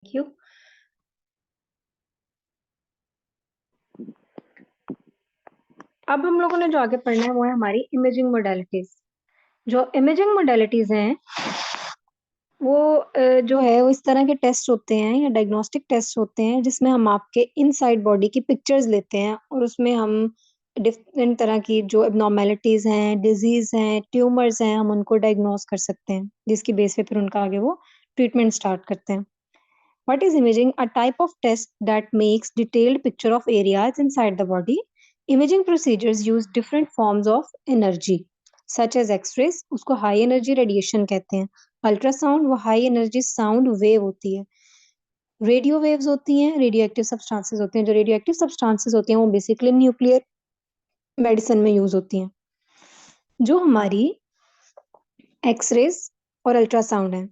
You. अब हम लोगों ने जो आगे पढ़ना है वो है हमारी इमेजिंग मोडेलिटीज। जो इमेजिंग मोडेलिटीज हैं वो जो है वो इस तरह के टेस्ट होते हैं या डायग्नोस्टिक टेस्ट होते हैं जिसमें हम आपके इनसाइड बॉडी की पिक्चर्स लेते हैं और उसमें हम डिफरेंट तरह की जो एबनॉर्मेलिटीज हैं, डिजीज हैं, ट्यूमर्स हैं, हम उनको डायग्नोस कर सकते हैं, जिसकी बेस पे फिर उनका आगे वो ट्रीटमेंट स्टार्ट करते हैं। What is imaging? A type of test that makes detailed picture of areas inside the body. Imaging procedures use different forms of energy, such as X-rays, उसको high energy radiation कहते हैं। Ultrasound वो high energy sound wave होती है। Radio waves होती हैं, radio active substances होते हैं। जो रेडियो एक्टिव सब्सटेंसेस होती हैं वो बेसिकली न्यूक्लियर मेडिसिन में यूज होती हैं। जो हमारी एक्सरेज और अल्ट्रासाउंड है,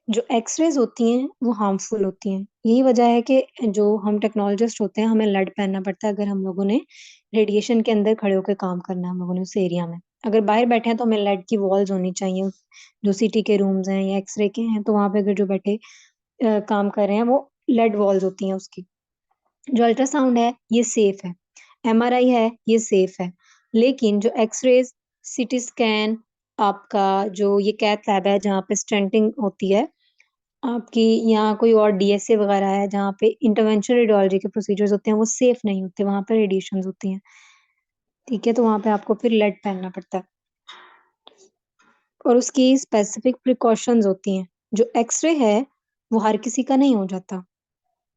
जो एक्सरेज होती हैं वो हार्मफुल होती हैं। यही वजह है कि जो हम टेक्नोलॉजिस्ट होते हैं हमें लेड पहनना पड़ता है अगर हम लोगों ने रेडिएशन के अंदर खड़े होकर काम करना है हम लोगों ने उस एरिया में। अगर बाहर बैठे हैं तो हमें लेड की वॉल्स होनी चाहिए। जो सीटी के रूम्स हैं या एक्सरे के हैं तो वहां पे अगर जो बैठे काम कर रहे हैं वो लेड वॉल्स होती हैं उसकी। जो अल्ट्रासाउंड है ये सेफ है, एमआरआई है ये सेफ है, लेकिन जो एक्सरेज, सीटी स्कैन, आपका जो ये कैथ लैब है जहाँ पे स्टेंटिंग होती है आपकी, यहाँ कोई और डीएसए वगैरह है जहाँ पे इंटरवेंशनल रेडियोलॉजी के प्रोसीजर्स होते हैं वो सेफ नहीं होते, वहां पे रेडिएशन होती हैं। ठीक है, तो वहां पे आपको फिर लेड पहनना पड़ता है और उसकी स्पेसिफिक प्रिकॉशंस होती हैं। जो एक्सरे है वो हर किसी का नहीं हो जाता,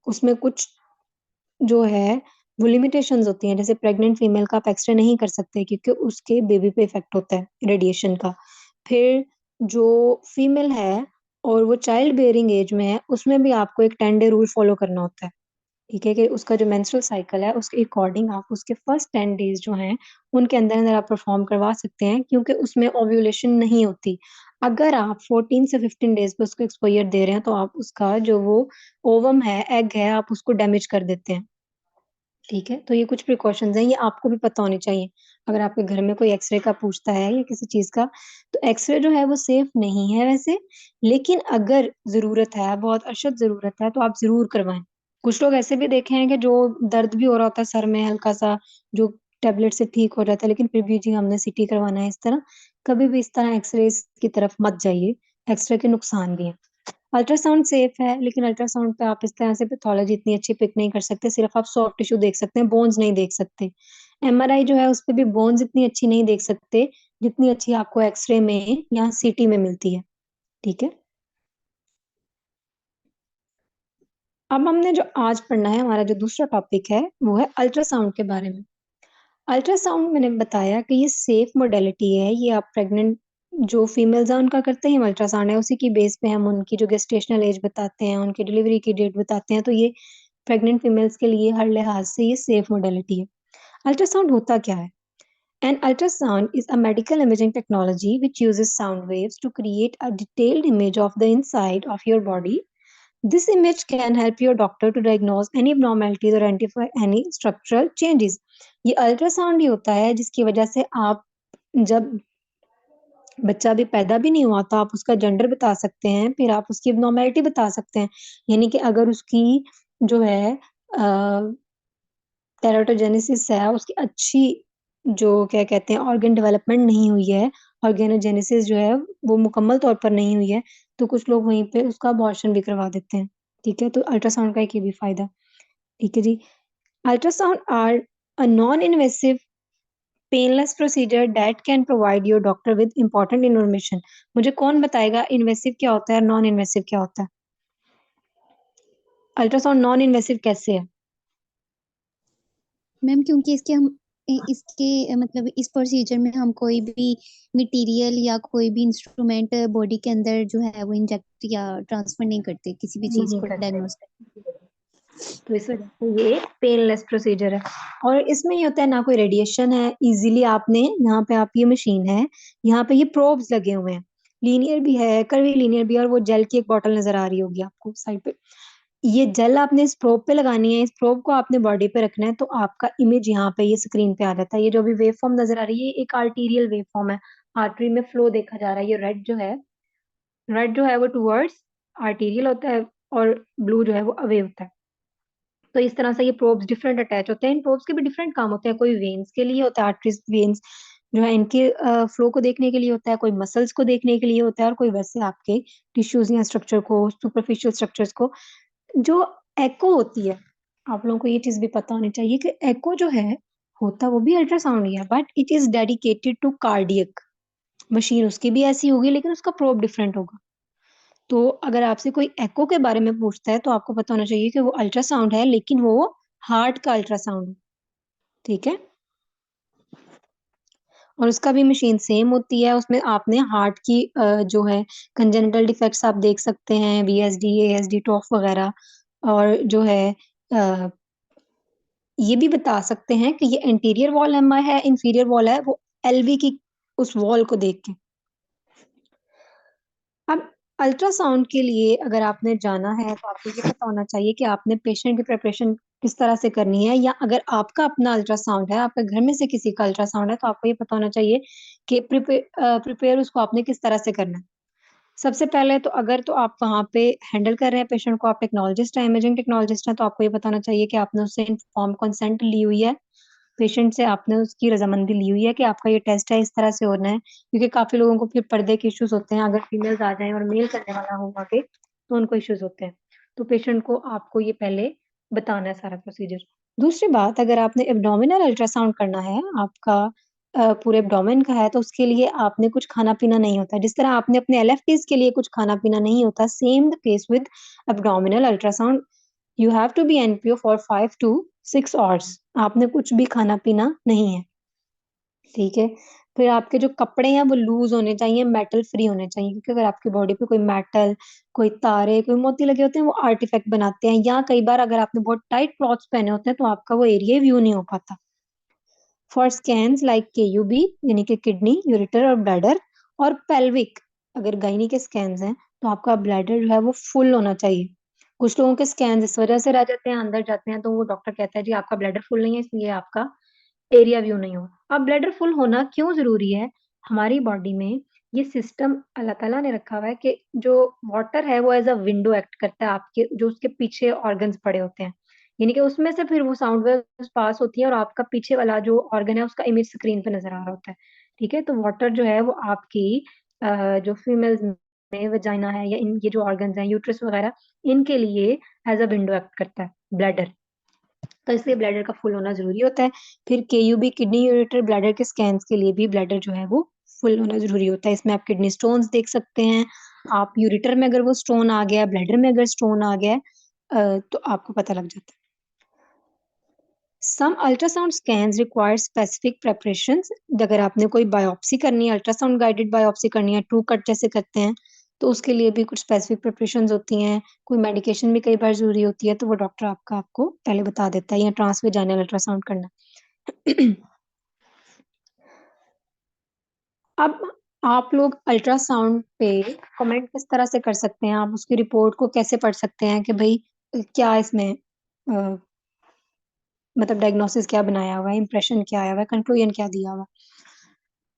उसमें कुछ जो है वो लिमिटेशंस होती हैं। जैसे प्रेग्नेंट फीमेल का आप एक्सरे नहीं कर सकते क्योंकि उसके बेबी पे इफेक्ट होता है रेडिएशन का। फिर जो फीमेल है और वो चाइल्ड बेयरिंग एज में है उसमें भी आपको एक 10 डे रूल फॉलो करना होता है। ठीक है, कि उसका जो मेंस्ट्रुअल साइकिल है उसके अकॉर्डिंग आप उसके फर्स्ट 10 डेज जो हैं उनके अंदर अंदर आप परफॉर्म करवा सकते हैं क्योंकि उसमें ओव्यूलेशन नहीं होती। अगर आप 14 से 15 डेज पे उसको एक्सपोजर दे रहे हैं तो आप उसका जो वो ओवम है, एग है, आप उसको डैमेज कर देते हैं। ठीक है, तो ये कुछ प्रिकॉशंस हैं, ये आपको भी पता होनी चाहिए। अगर आपके घर में कोई एक्सरे का पूछता है या किसी चीज का, तो एक्सरे जो है वो सेफ नहीं है वैसे, लेकिन अगर जरूरत है, बहुत अशद जरूरत है, तो आप जरूर करवाएं। कुछ लोग ऐसे भी देखे हैं कि जो दर्द भी हो रहा होता है सर में हल्का सा, जो टेबलेट से ठीक हो जाता है, लेकिन फिर भी जी हमने सीटी करवाना है इस तरह, कभी भी इस तरह एक्सरे की तरफ मत जाइए। एक्सरे के नुकसान भी हैं। अल्ट्रासाउंड सेफ है, लेकिन अल्ट्रासाउंड पे आप इस तरह से पैथोलॉजी इतनी अच्छी पिक नहीं कर सकते, सिर्फ आप सॉफ्ट टिश्यू देख सकते हैं, बोन्स नहीं देख सकते। एमआरआई जो है उस पे भी बोन्स इतनी अच्छी नहीं देख सकते जितनी अच्छी आपको एक्सरे में या सीटी में मिलती है। ठीक है, अब हमने जो आज पढ़ना है, हमारा जो दूसरा टॉपिक है वो है अल्ट्रासाउंड के बारे में। अल्ट्रासाउंड मैंने बताया कि ये सेफ मोडेलिटी है, ये आप प्रेग्नेंट जो फीमेल्स हैं उनका करते हैं अल्ट्रासाउंड है, उसी की बेस पे हम उनकी जो गेस्टेशनल एज बताते हैं, उनकी डिलीवरी की डेट बताते हैं, तो ये प्रेग्नेंट फीमेल्स के लिए हर लिहाज से ये सेफ मोडेलिटी है। अल्ट्रासाउंड होता क्या है? An ultrasound is a medical imaging technology which uses sound waves to create a detailed image of the inside of your body. This image can help your doctor to diagnose any abnormalities or identify any structural changes. ये ultrasound ही होता है जिसकी वजह से आप जब बच्चा भी पैदा भी नहीं हुआ तो आप उसका जेंडर बता सकते हैं, फिर आप उसकी abnormality बता सकते हैं। यानी कि अगर उसकी जो है टेराटोजेनेसिस है, उसकी अच्छी जो क्या कहते हैं ऑर्गन डेवलपमेंट नहीं हुई है, ऑर्गेनोजेनेसिस जो है वो मुकम्मल तौर पर नहीं हुई है, तो कुछ लोग वहीं पे उसका अबॉर्शन भी करवा देते हैं। ठीक है, तो अल्ट्रासाउंड का एक ये भी फायदा। ठीक है जी, ultrasound are a non invasive painless procedure that can provide your doctor with important information. मुझे कौन बताएगा इन्वेसिव क्या होता है और नॉन इन्वेसिव क्या होता है? अल्ट्रासाउंड नॉन इन्वेसिव कैसे है? मैम क्योंकि इसके मतलब इस प्रोसीजर में हम कोई भी मटेरियल या कोई भी इंस्ट्रूमेंट बॉडी के अंदर जो है वो इंजेक्ट या ट्रांसफर नहीं करते किसी भी चीज नहीं को करते, डायग्नोस। तो इस वजह से ये एक पेनलेस प्रोसीजर है। और इसमें ये होता है ना कोई रेडिएशन है, इजीली आपने यहाँ पे आप ये मशीन है, यहाँ पे ये प्रोब्स लगे हुए हैं, लीनियर भी है कर्वी लीनियर भी है, और वो जेल की एक बॉटल नजर आ रही होगी आपको साइड पे। ये जेल आपने इस प्रोब पे लगानी है, इस प्रोब को आपने बॉडी पे रखना है, तो आपका इमेज यहाँ पे ये स्क्रीन पे आ जाता है। ये जो अभी वेव फॉर्म नजर आ रही है ये एक आर्टीरियल वेव फॉर्म है, आर्टरी में फ्लो देखा जा रहा है। ये रेड जो है वो टुवर्ड्स आर्टीरियल होता है, और ब्लू जो है वो अवे होता है। तो इस तरह से ये प्रोब्स डिफरेंट अटैच होते हैं। इन प्रोब्स के भी डिफरेंट काम होते हैं, कोई वेन्स के लिए होता है, आर्टरीज वेन्स जो है इनके फ्लो को देखने के लिए होता है, कोई मसल्स को देखने के लिए होता है, और कोई वैसे आपके टिश्यूज या स्ट्रक्चर को, सुपरफिशियल स्ट्रक्चर्स को। जो एको होती है, आप लोगों को ये चीज भी पता होनी चाहिए कि एको जो है होता वो भी अल्ट्रासाउंड ही है, but it is dedicated to cardiac machine. उसकी भी ऐसी होगी लेकिन उसका प्रोब डिफरेंट होगा। तो अगर आपसे कोई एको के बारे में पूछता है तो आपको पता होना चाहिए कि वो अल्ट्रासाउंड है, लेकिन वो हार्ट का अल्ट्रासाउंड है। ठीक है। और उसका भी मशीन सेम होती है, उसमें आपने हार्ट की जो है कंजेनिटल डिफेक्ट्स आप देख सकते हैं, वीएसडी, एएसडी, टॉफ वगैरह। और जो है अ, ये भी बता सकते हैं कि ये इंटीरियर वॉल एमआई है, इंफीरियर वॉल है, वो एलवी की उस वॉल को देख के। अब अल्ट्रासाउंड के लिए अगर आपने जाना है तो आपको ये पता होना चाहिए कि आपने पेशेंट की प्रिपरेशन किस तरह से करनी है, या अगर आपका अपना अल्ट्रासाउंड है, आपके घर में से किसी का अल्ट्रासाउंड है, तो आपको ये पता होना चाहिए कि प्रिपेयर उसको आपने किस तरह से करना है। सबसे पहले तो अगर तो आप वहाँ पे हैंडल कर रहे हैं पेशेंट को, आप टेक्नोलॉजिस्ट हैं, इमेजिंग टेक्नोलॉजिस्ट हैं, तो आपको ये बताना चाहिए कि आपने उससे इन्फॉर्म कंसेंट ली हुई है, पेशेंट से आपने उसकी रजामंदी ली हुई है कि आपका ये टेस्ट है, इस तरह से होना है। क्योंकि काफी लोगों को फिर पर्दे के इश्यूज होते हैं, अगर फीमेल्स आ जाएं और मेल करने वाला हो आगे तो उनको इश्यूज होते हैं। तो पेशेंट को आपको ये पहले बताना है सारा प्रोसीजर। दूसरी बात, अगर आपने एब्डोमिनल अल्ट्रासाउंड करना है, आपका पूरे एब्डोमेन का है, तो उसके लिए आपने कुछ खाना पीना नहीं होता। जिस तरह आपने अपने एलएफटीज के लिए कुछ खाना पीना नहीं होता, same the case with abdominal ultrasound. You have to be NPO for 5 to 6 hours. आपने कुछ भी खाना पीना नहीं है। ठीक है। फिर आपके जो कपड़े हैं वो लूज होने चाहिए, मेटल फ्री होने चाहिए, क्योंकि अगर आपकी बॉडी पे कोई मेटल, कोई तारे, कोई मोती लगे होते हैं, वो आर्टिफैक्ट बनाते हैं। या कई बार अगर आपने बहुत टाइट क्लॉथ्स पहने होते हैं तो आपका वो एरिया व्यू नहीं हो पाता। फॉर स्कैन्स लाइक केयूबी यानी कि किडनी, यूरेटर और ब्लैडर, और पेल्विक, अगर गायनी के स्कैन्स हैं तो आपका ब्लैडर जो है वो फुल होना चाहिए। कुछ लोगों के स्कैन इस वजह से रह जाते हैं, अंदर जाते हैं तो वो डॉक्टर कहता है जी आपका ब्लैडर फुल नहीं है, इसलिए आपका एरिया व्यू नहीं हो। अब ब्लैडर फुल होना क्यों जरूरी है? हमारी बॉडी में ये सिस्टम अल्लाह ताला ने रखा हुआ है कि जो वाटर है वो एज अ विंडो एक्ट करता है आपके जो उसके पीछे ऑर्गन्स पड़े होते हैं, यानी कि उसमें से फिर वो साउंड वेव्स पास होती है और आपका पीछे वाला जो ऑर्गन है उसका इमेज स्क्रीन पे नजर आ रहा होता है। ठीक है। तो वाटर जो है वो आपकी जो फीमेल्स में वजाइना है, या इन ये जो ऑर्गन्स हैं, यूट्रस वगैरह, इनके लिए एज अ विंडो एक्ट करता है ब्लैडर। तो इसलिए ब्लैडर का फुल होना जरूरी होता है। फिर केयूबी, किडनी यूरेटर ब्लैडर के स्कैन्स के लिए भी ब्लैडर जो है वो फुल होना जरूरी होता है। इसमें आप किडनी स्टोन्स देख सकते हैं, आप यूरेटर में अगर वो स्टोन आ गया, ब्लैडर में अगर स्टोन आ गया तो आपको पता लग जाता है। Some ultrasound scans require specific preparations. अगर आपने कोई बायोप्सी करनी है, अल्ट्रासाउंड गाइडेड बायोप्सी करनी है, ट्रू कट जैसे करते हैं, तो उसके लिए भी कुछ स्पेसिफिक प्रिपरेशंस होती हैं। कोई मेडिकेशन भी कई बार जरूरी होती है, तो वो डॉक्टर आपको पहले बता देता है, या ट्रांसवेजाइनल अल्ट्रासाउंड करना। अब आप लोग अल्ट्रासाउंड पे कमेंट किस तरह से कर सकते हैं, आप उसकी रिपोर्ट को कैसे पढ़ सकते हैं कि भाई क्या इसमें मतलब डायग्नोसिस क्या बनाया हुआ है, इंप्रेशन क्या आया हुआ है, कंक्लूजन क्या दिया हुआ है।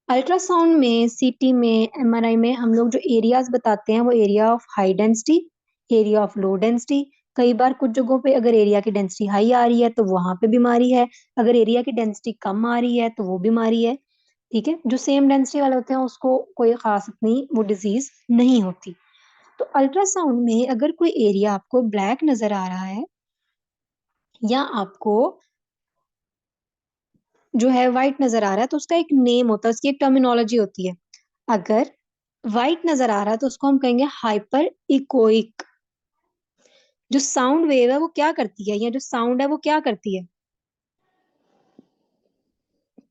अल्ट्रासाउंड में, सीटी में, एमआरआई में हम लोग जो एरियाज बताते हैं वो area of high density, area of low density. कई बार कुछ जगहों पे अगर एरिया की डेंसिटी हाई आ रही है तो वहां पे बीमारी है, अगर एरिया की डेंसिटी कम आ रही है तो वो बीमारी है। ठीक है। जो सेम डेंसिटी वाले होते हैं उसको कोई खास इतनी वो डिजीज नहीं होती। तो अल्ट्रासाउंड में अगर कोई एरिया आपको ब्लैक नजर आ रहा है, या आपको जो है व्हाइट नजर आ रहा है, तो उसका एक नेम होता है, उसकी एक टर्मिनोलॉजी होती है। अगर व्हाइट नजर आ रहा है तो उसको हम कहेंगे हाइपर इकोइक। जो साउंड वेव है वो क्या करती है, या जो साउंड है वो क्या करती है?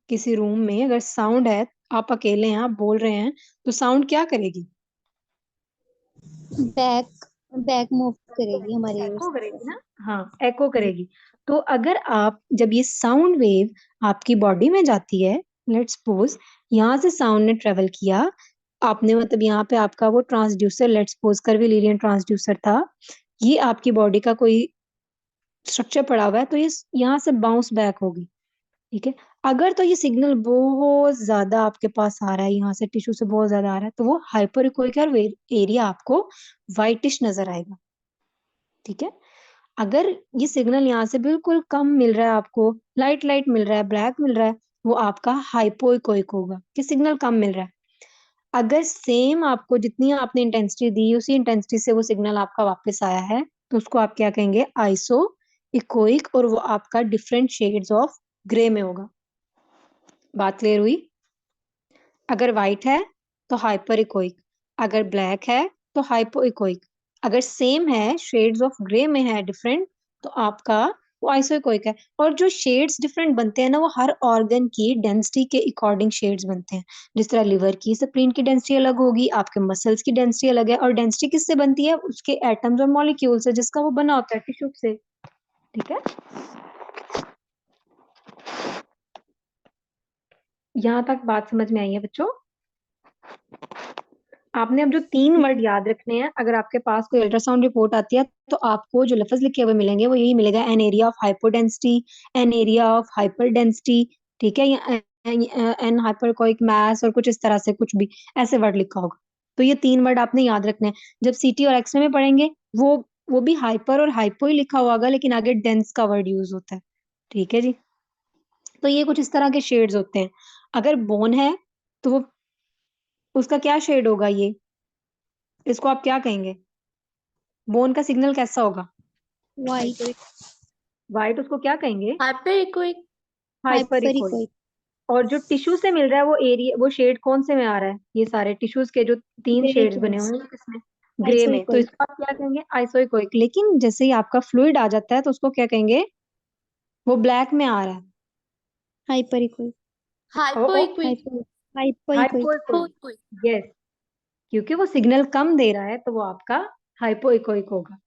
किसी रूम में अगर साउंड है, आप अकेले हैं, आप बोल रहे हैं, तो साउंड क्या करेगी? बैक बैक मूव करेगी हमारे ईयर्स एको की करेगी तरफ। ना। हाँ, एको जी। करेगी। तो अगर आप जब ये साउंड वेव आपकी बॉडी में जाती है, लेट्स सपोज यहाँ से साउंड ने ट्रेवल किया, आपने मतलब यहाँ पे आपका वो ट्रांसड्यूसर, लेट्स सपोज कर्विलिरियन ट्रांसड्यूसर था, ये आपकी बॉडी का कोई स्ट्रक्चर पड़ा हुआ है, तो ये यहाँ से बाउंस बैक होगी। ठीक है। अगर तो ये सिग्नल बहुत ज्यादा आपके पास आ रहा है, यहाँ से टिश्यू से बहुत ज्यादा आ रहा है, तो वो हाइपर इकोइक एरिया आपको व्हाइटिश नजर आएगा। ठीक है। अगर ये सिग्नल यहाँ से बिल्कुल कम मिल रहा है आपको, लाइट लाइट मिल रहा है, ब्लैक मिल रहा है, वो आपका हाइपोइकोइक होगा कि सिग्नल कम मिल रहा है। अगर सेम आपको जितनी आपने इंटेंसिटी दी उसी इंटेंसिटी से वो सिग्नल आपका वापस आया है, तो उसको आप क्या कहेंगे? आइसो इकोइक, और वो आपका डिफरेंट शेड्स ऑफ ग्रे में होगा। बात क्लियर हुई? अगर व्हाइट है तो हाइपर इकोइक, अगर ब्लैक है तो हाइपो इकोइक, अगर सेम है शेड्स ऑफ ग्रे में है डिफरेंट, तो आपका वो आइसोइकोइक है। और जो शेड्स डिफरेंट बनते हैं ना, वो हर ऑर्गन की डेंसिटी के अकॉर्डिंग शेड्स बनते हैं। जिस तरह लिवर की स्प्लीन की डेंसिटी अलग होगी, आपके मसल्स की डेंसिटी अलग है, और डेंसिटी किससे बनती है? उसके एटम्स और मॉलिक्यूल से, जिसका वो बना होता है टिश्यू से। ठीक है, यहाँ तक बात समझ में आई है बच्चों? आपने अब जो 3 वर्ड याद रखने हैं, अगर आपके पास कोई अल्ट्रासाउंड रिपोर्ट आती है तो आपको जो लफ्ज लिखे हुए मिलेंगे वो यही मिलेगा: an area of hypodensity, an area of hyper density, ठीक है, या एन हाइपरकोइक मास, और कुछ इस तरह से कुछ भी ऐसे वर्ड लिखा होगा। तो ये 3 वर्ड आपने याद रखने हैं। जब सीटी और एक्सरे में पढ़ेंगे, वो भी हाइपर और हाइपो ही लिखा हुआ होगा, लेकिन आगे डेंस का वर्ड यूज होता है। ठीक है जी। तो ये कुछ इस तरह के शेड्स होते हैं। अगर बोन है तो वो उसका क्या शेड होगा? ये इसको आप क्या कहेंगे? बोन का सिग्नल कैसा होगा? वाइट। वाइट उसको क्या कहेंगे? Hyper echoic. Hyper hyper echoic. Echoic. और जो टिश्यू से मिल रहा है वो एरिया, वो शेड कौन से में आ रहा है? ये सारे टिश्यूज के जो 3 शेड्स ग्रे बने में। हुए हैं किसमें? ग्रे में। तो आइसोइकोइक। इसको आप क्या कहेंगे? आइसोइकोइक। लेकिन जैसे ही आपका फ्लूइड आ जाता है तो उसको क्या कहेंगे? वो ब्लैक में आ रहा है। Hyper echoic. Hyper echoic. Hyper hyper echoic. Hypoechoic. Yes, क्योंकि वो सिग्नल कम दे रहा है तो वो आपका हाइपोइकोइक होगा।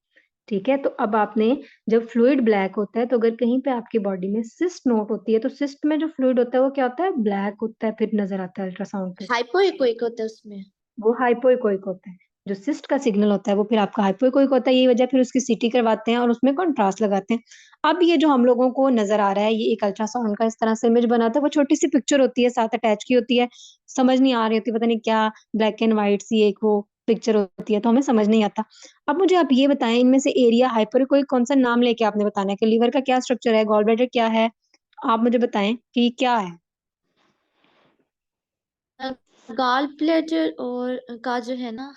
ठीक है। तो अब आपने, जब फ्लूइड ब्लैक होता है तो अगर कहीं पे आपकी बॉडी में सिस्ट नोट होती है, तो सिस्ट में जो फ्लूइड होता है वो क्या होता है? ब्लैक होता है, फिर नजर आता है अल्ट्रासाउंड पे। हाइपर इकोइक होता है उसमें। वो हाइपोइकोइक होता है। जो सिस्ट का सिग्नल होता है वो फिर आपका हाइपोइकोइक होता है। यही वजह, फिर उसकी सीटी करवाते हैं और उसमें कॉन्ट्रास्ट लगाते हैं। अब ये जो हम लोगों को नजर आ रहा है, ये एक अल्ट्रासाउंड का इस तरह से इमेज बनाता है। वो छोटी सी पिक्चर होती है, साथ अटैच की होती है, समझ नहीं आ रही होती, पता नहीं क्या, ब्लैक एंड व्हाइट सी एक वो पिक्चर होती है, तो हमें समझ नहीं आता। अब मुझे आप ये बताएं, इनमें से एरिया हाइपोइकोइक कौन सा नाम लेके आपने बताना है कि लीवर का क्या स्ट्रक्चर है, गॉल ब्लैडर क्या है? आप मुझे बताएं कि ये क्या है। गॉल ब्लैडर और का जो है ना,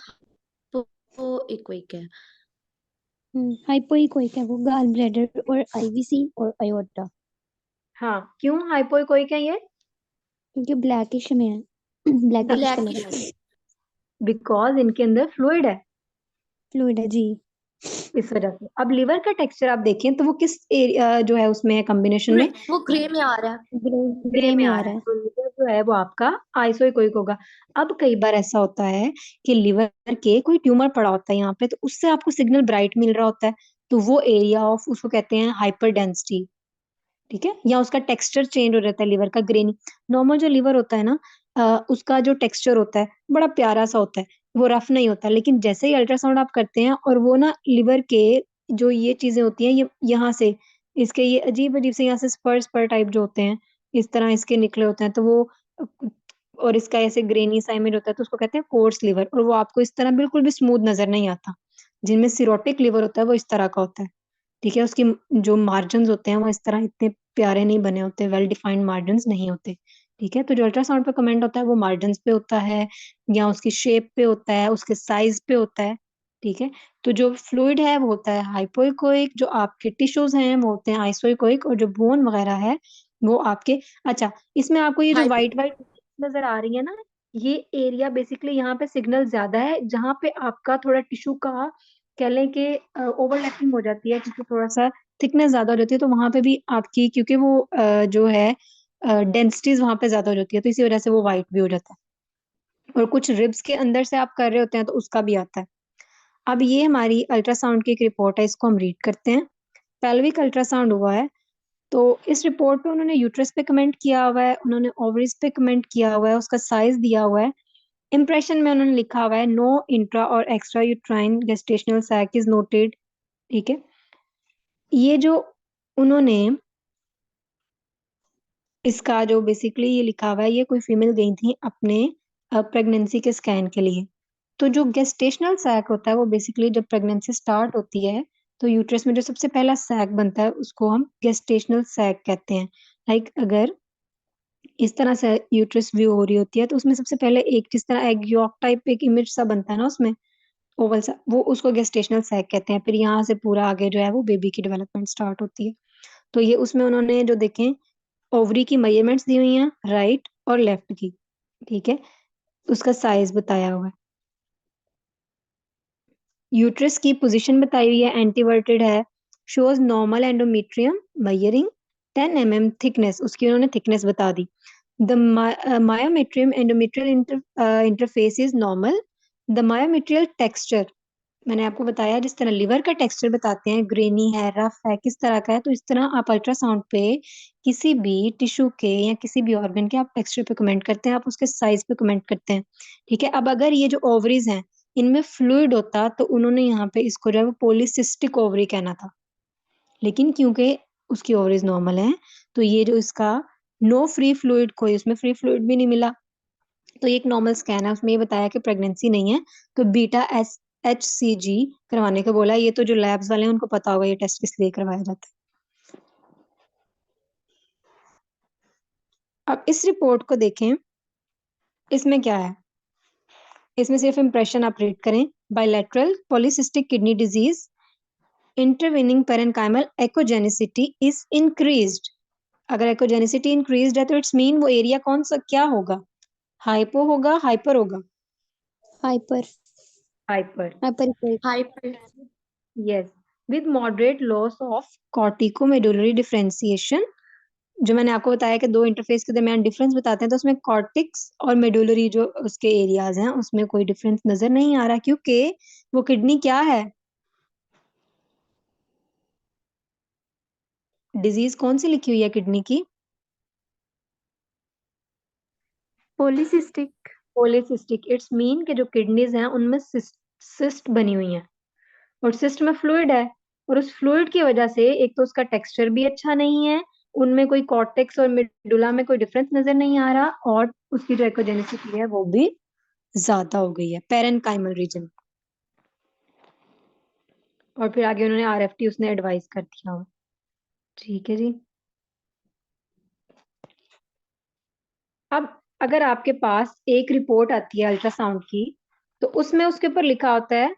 वो इकोइक है। हाइपर इकोइक है वो गाल ब्लैडर और आईवीसी और आयोटा। हाँ, क्यों हाइपोइकोइक है ये? क्योंकि ब्लैकिश में है। Blackish colour blackish. है। बिकॉज इनके अंदर फ्लूइड है, फ्लूइड है जी। इस वजह से। अब लिवर का टेक्सचर आप देखें तो वो किस एरिया जो है उसमें है, कॉम्बिनेशन में? वो ग्रे में आ रहा है। ग्रे। ग्रे ग्रे में में आ आ रहा रहा है, है। तो लिवर जो है वो आपका आइसोइकोइक होगा। अब कई बार ऐसा होता है कि लिवर के कोई ट्यूमर पड़ा होता है यहाँ पे, तो उससे आपको सिग्नल ब्राइट मिल रहा होता है, तो वो एरिया ऑफ उसको कहते हैं हाइपर डेंसिटी। ठीक है, या उसका टेक्सचर चेंज हो जाता है लिवर का, ग्रेनी। नॉर्मल जो लिवर होता है ना, उसका जो टेक्सचर होता है बड़ा प्यारा सा होता है, वो रफ नहीं होता। लेकिन जैसे ही अल्ट्रासाउंड आप करते हैं और वो ना लिवर के जो ये चीजें होती हैं, ये यहाँ से, इसके ये अजीब अजीब से यहाँ से स्पर स्पर टाइप जो होते हैं, इस तरह इसके निकले होते हैं, तो वो और इसका ऐसे ग्रेनी सा इमेज होता है, तो उसको कहते हैं कोर्स लिवर। और वो आपको इस तरह बिल्कुल भी स्मूथ नजर नहीं आता। जिनमें सिरोटिक लिवर होता है वो इस तरह का होता है। ठीक है, उसकी जो मार्जिन होते हैं वो इस तरह इतने प्यारे नहीं बने होते, वेल डिफाइंड मार्जिन नहीं होते। ठीक है, तो जो अल्ट्रासाउंड पे कमेंट होता है वो मार्जिन पे होता है, या उसकी शेप पे होता है, उसके साइज पे होता है। ठीक है, तो जो फ्लूइड है वो होता है हाइपोइकोइक, जो आपके टिश्यूज हैं वो होते हैं आइसोइकोइक, और जो बोन वगैरह है वो आपके। अच्छा, इसमें आपको ये जो हाइपर। व्हाइट व्हाइट नजर आ रही है ना, ये एरिया बेसिकली यहाँ पे सिग्नल ज्यादा है, जहाँ पे आपका थोड़ा टिश्यू का कह लें कि ओवरलैपिंग हो जाती है, क्योंकि थोड़ा सा थिकनेस ज्यादा हो जाती है, तो वहां पे भी आपकी, क्योंकि वो जो है डेंसिटीज वहां पे ज्यादा हो जाती है, तो इसी वजह से वो वाइट भी हो जाता है। और कुछ रिब्स के अंदर से आप कर रहे होते हैं तो उसका भी आता है। अब ये हमारी अल्ट्रासाउंड की एक रिपोर्ट है, इसको हम रीड करते हैं। पेल्विक अल्ट्रासाउंड हुआ है, तो इस रिपोर्ट पे उन्होंने यूट्रस पे कमेंट किया हुआ है, उन्होंने ओवरीज पे कमेंट किया हुआ है, उसका साइज दिया हुआ है। इम्प्रेशन में उन्होंने लिखा हुआ है नो इंट्रा और extra uterine gestational sac is noted. ठीक है, ये जो उन्होंने इसका जो बेसिकली ये लिखा हुआ है, ये कोई फीमेल गई थी अपने प्रेगनेंसी के स्कैन के लिए। तो जो गेस्टेशनल सैक होता है वो बेसिकली जब प्रेगनेंसी स्टार्ट होती है तो यूट्रस में जो सबसे पहला सैक बनता है उसको हम गेस्टेशनल सैक कहते हैं। लाइक अगर इस तरह से यूट्रस व्यू हो रही होती है तो उसमें सबसे पहले एक जिस तरह एग यॉक टाइप एक इमेज सा बनता है ना उसमें, ओवल सा, वो उसको गेस्टेशनल सैक कहते हैं। फिर यहाँ से पूरा आगे जो है वो बेबी की डेवलपमेंट स्टार्ट होती है। तो ये उसमें उन्होंने जो देखें ओवरी की मेजरमेंट्स दी हुई हैं, राइट और लेफ्ट की, ठीक है, उसका साइज बताया हुआ है। यूट्रस की पोजीशन बताई हुई है, एंटीवर्टेड है, shows normal endometrium, measuring 10 mm thickness, उसकी उन्होंने थिकनेस बता दी। The myometrium endometrial interface is normal. The myometrial texture, मैंने आपको बताया जिस तरह लिवर का टेक्सचर बताते हैं, ग्रेनी है, रफ है, किस तरह का है, तो इस तरह आप अल्ट्रासाउंड पे किसी भी टिश्यू के या किसी भी ऑर्गन के आप टेक्सचर पे कमेंट करते हैं, आप उसके साइज पे कमेंट करते हैं, ठीक है। अब अगर ये जो ओवरीज हैं इनमें फ्लूइड होता तो उन्होंने यहाँ पे इसको जो है वो पॉलीसिस्टिक ओवरी कहना था, लेकिन क्योंकि उसकी ओवरीज नॉर्मल है तो ये जो इसका नो फ्री फ्लूइड, कोई उसमें फ्री फ्लूइड भी नहीं मिला, तो ये एक नॉर्मल स्कैन है, उसमें ये बताया कि प्रेगनेंसी नहीं है, तो बीटा एस HCG करवाने को बोला। ये तो जो लैब्स वाले हैं उनको पता होगा ये टेस्ट किस लिए करवाया जाता है। अब इस रिपोर्ट को देखें, इसमें क्या है, इसमें सिर्फ इंप्रेशन आप रीड करें। Bilateral polycystic kidney disease, intervening parenchymal echogenicity is increased. अगर एकोजेनिसिटी इंक्रीज्ड है तो इट्स मीन वो एरिया कौन सा क्या होगा, हाइपो होगा, हाइपर होगा, hyper. Hyper, hyper. Hyper. Yes, with moderate loss of corticomedullary differentiation. जो मैंने आपको बताया कि दो इंटरफेस के दरमियान डिफरेंस बताते हैं, तो उसमें कॉर्टिक्स और मेडुलरी जो उसके एरियाज हैं उसमें कोई डिफरेंस नजर नहीं आ रहा, क्योंकि वो किडनी क्या है, डिजीज कौन सी लिखी हुई है किडनी की, पॉलीसिस्टिक। पॉलीसिस्टिक। इट्स मीन कि जो किडनीज हैं उनमें सिस्ट बनी हुई हैं, और सिस्ट में फ्लूइड है, और उस फ्लूइड की वजह से एक तो उसका टेक्सचर भी अच्छा नहीं है, उनमें कोई कॉर्टेक्स और मेडुला में कोई डिफरेंस नजर नहीं आ रहा, और उसकी जो एकोजेनिसिटी है वो भी ज्यादा हो गई है पेरेन्काइमल रीजन। और फिर आगे उन्होंने RFT उसने एडवाइस कर दिया हो, ठीक है जी। अब अगर आपके पास एक रिपोर्ट आती है अल्ट्रासाउंड की, तो उसमें उसके ऊपर लिखा होता है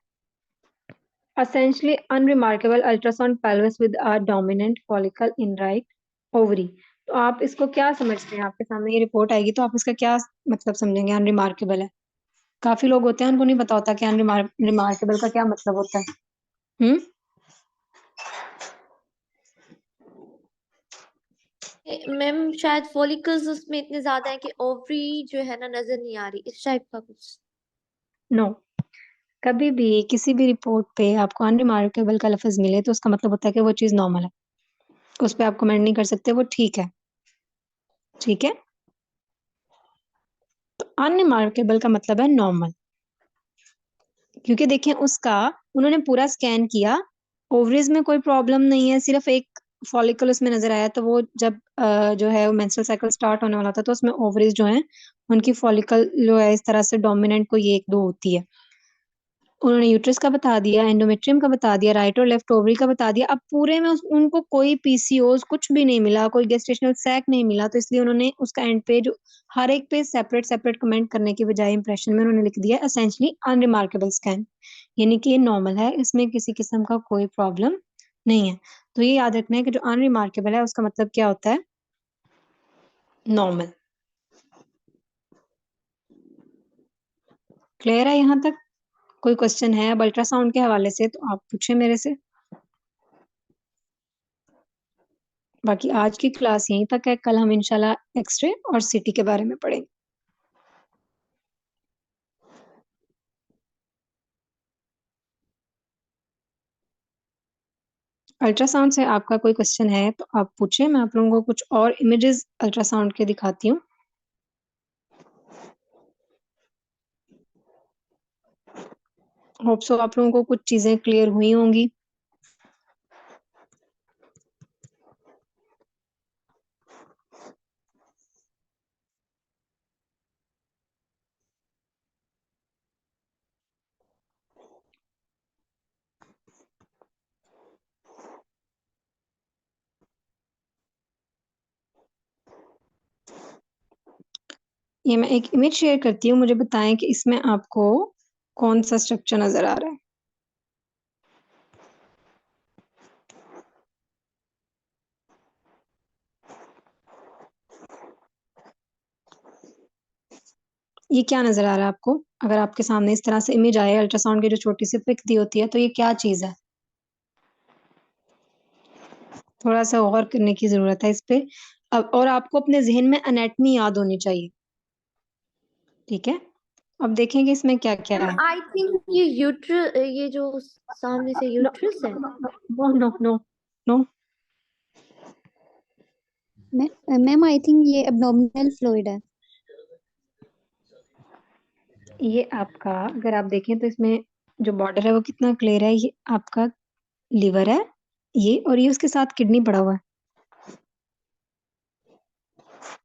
essentially unremarkable ultrasound pelvis with a dominant follicle in right ovary। तो आप इसको क्या समझते हैं, आपके सामने ये रिपोर्ट आएगी तो आप इसका क्या मतलब समझेंगे, अनरिमार्केबल है। काफी लोग होते हैं उनको नहीं पता होता कि अनरिमार्केबल का क्या मतलब होता है। हम्म, मैम शायद फॉलिकल्स उसमें इतने ज्यादा है कि ओवरी जो है ना नजर नहीं आ रही, इस टाइप का कुछ। नो, कभी भी किसी भी रिपोर्ट पे आपको अनरिमार्केबल का लफ्ज मिले तो उसका मतलब होता है कि वो चीज नॉर्मल है, उस पर आप कमेंट नहीं कर सकते, वो ठीक है, ठीक है। तो अनरिमार्केबल का मतलब है नॉर्मल, क्योंकि देखें उसका उन्होंने पूरा स्कैन किया, ओवरीज में कोई प्रॉब्लम नहीं है, सिर्फ एक फॉलिकल उसमें नजर आया, तो वो जब जो है मेंस्ट्रुअल साइकिल स्टार्ट होने वाला था तो उसमें ओवरीज जो है उनकी फॉलिकल जो है इस तरह से डोमिनेंट कोई एक दो होती है। उन्होंने यूट्रस का बता दिया, एंडोमेट्रियम का बता दिया, राइट और लेफ्ट ओवरी का बता दिया। अब पूरे में उनको कोई PCOS कुछ भी नहीं मिला, कोई गेस्टेशनल सैक नहीं मिला, तो इसलिए उन्होंने उसका एंड पे जो हर एक पे सेपरेट सेपरेट कमेंट करने के बजाय इंप्रेशन में उन्होंने लिख दिया असेंशली अनरिमार्केबल स्कैन, यानी कि ये नॉर्मल है, इसमें किसी किस्म का कोई प्रॉब्लम नहीं है। तो ये याद रखना है कि जो अनरिमार्केबल है उसका मतलब क्या होता है, नॉर्मल। क्लियर है यहाँ तक? कोई क्वेश्चन है अब अल्ट्रासाउंड के हवाले से तो आप पूछे मेरे से। बाकी आज की क्लास यहीं तक है, कल हम इंशाल्लाह एक्सरे और CT के बारे में पढ़ेंगे। अल्ट्रासाउंड से आपका कोई क्वेश्चन है तो आप पूछें, मैं आप लोगों को कुछ और इमेजेस अल्ट्रासाउंड के दिखाती हूँ। होप सो आप लोगों को कुछ चीजें क्लियर हुई होंगी। ये मैं एक इमेज शेयर करती हूँ, मुझे बताएं कि इसमें आपको कौन सा स्ट्रक्चर नजर आ रहा है। ये क्या नजर आ रहा है आपको? अगर आपके सामने इस तरह से इमेज आए, अल्ट्रासाउंड की जो छोटी सी पिक दी होती है, तो ये क्या चीज है? थोड़ा सा गौर करने की जरूरत है इस पे। अब और आपको अपने जहन में एनाटमी याद होनी चाहिए, ठीक है? अब देखेंगे इसमें क्या क्या है। आई थिंक ये जो सामने से नो यूट्रस है। No no no no. Ma'am I think ये एब्डोमिनल फ्लूइड है। ये आपका, अगर आप देखें तो इसमें जो बॉर्डर है वो कितना क्लियर है। ये आपका लीवर है, ये, और ये उसके साथ किडनी पड़ा हुआ है,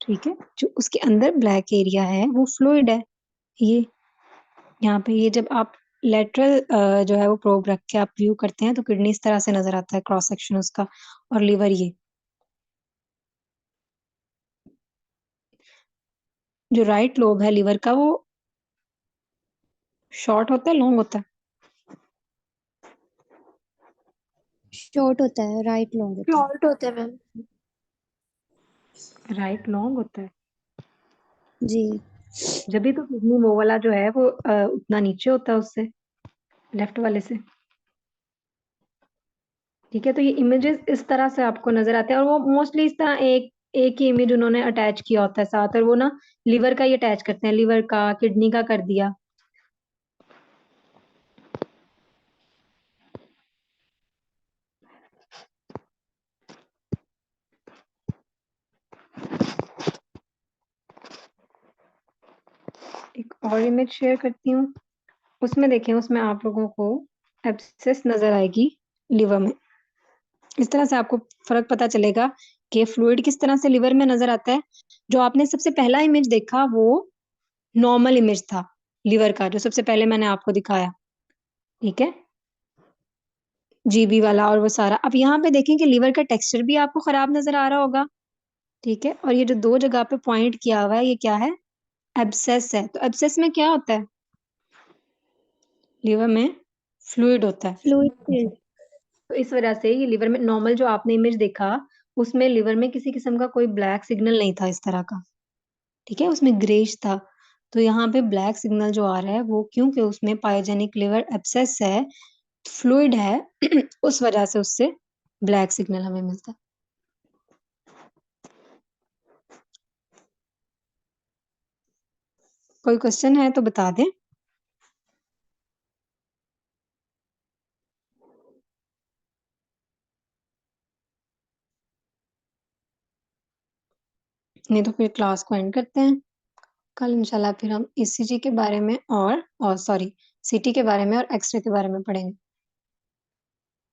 ठीक है? जो उसके अंदर ब्लैक एरिया है वो फ्लूइड है। ये यहाँ पे, ये जब आप लेटरल जो है वो प्रोब रख के आप व्यू करते हैं तो किडनी इस तरह से नजर आता है, क्रॉस सेक्शन उसका, और लीवर ये। जो राइट लोब है लीवर का, वो शॉर्ट होता है, लॉन्ग होता है? शॉर्ट होता है, राइट लॉन्ग होता है। शॉर्ट होते हैं मैम। राइट लॉन्ग होता है। जी। जब भी तो किडनी वो वाला जो है वो उतना नीचे होता है उससे, लेफ्ट वाले से, ठीक है? तो ये इमेजेस इस तरह से आपको नजर आते हैं, और वो मोस्टली इस तरह एक एक ही इमेज उन्होंने अटैच किया होता है साथ, और वो ना लीवर का ही अटैच करते हैं, लीवर का, किडनी का कर दिया। एक और इमेज शेयर करती हूँ, उसमें देखें, उसमें आप लोगों को एब्सेस नजर आएगी लिवर में। इस तरह से आपको फर्क पता चलेगा कि फ्लूइड किस तरह से लिवर में नजर आता है। जो आपने सबसे पहला इमेज देखा वो नॉर्मल इमेज था लिवर का, जो सबसे पहले मैंने आपको दिखाया, ठीक है? जीबी वाला और वो सारा। अब यहाँ पे देखें कि लीवर का टेक्सचर भी आपको खराब नजर आ रहा होगा, ठीक है? और ये जो दो जगह पे पॉइंट किया हुआ है, ये क्या है? एब्सेस है। तो एब्सेस में क्या होता है? लिवर में फ्लूइड होता है। फ्लूइड। तो इस वजह से ये लिवर में, नॉर्मल जो आपने इमेज देखा उसमें लिवर में किसी किस्म का कोई ब्लैक सिग्नल नहीं था इस तरह का, ठीक है? उसमें ग्रेश था। तो यहाँ पे ब्लैक सिग्नल जो आ रहा है वो क्योंकि उसमें पायोजेनिक लिवर एब्सेस है, फ्लूइड है, उस वजह से उससे ब्लैक सिग्नल हमें मिलता है। कोई क्वेश्चन है तो बता दें। नहीं तो फिर क्लास को एंड करते हैं। कल इंशाल्लाह फिर हम ईसीजी के बारे में और सॉरी, सीटी के बारे में और एक्सरे के बारे में पढ़ेंगे।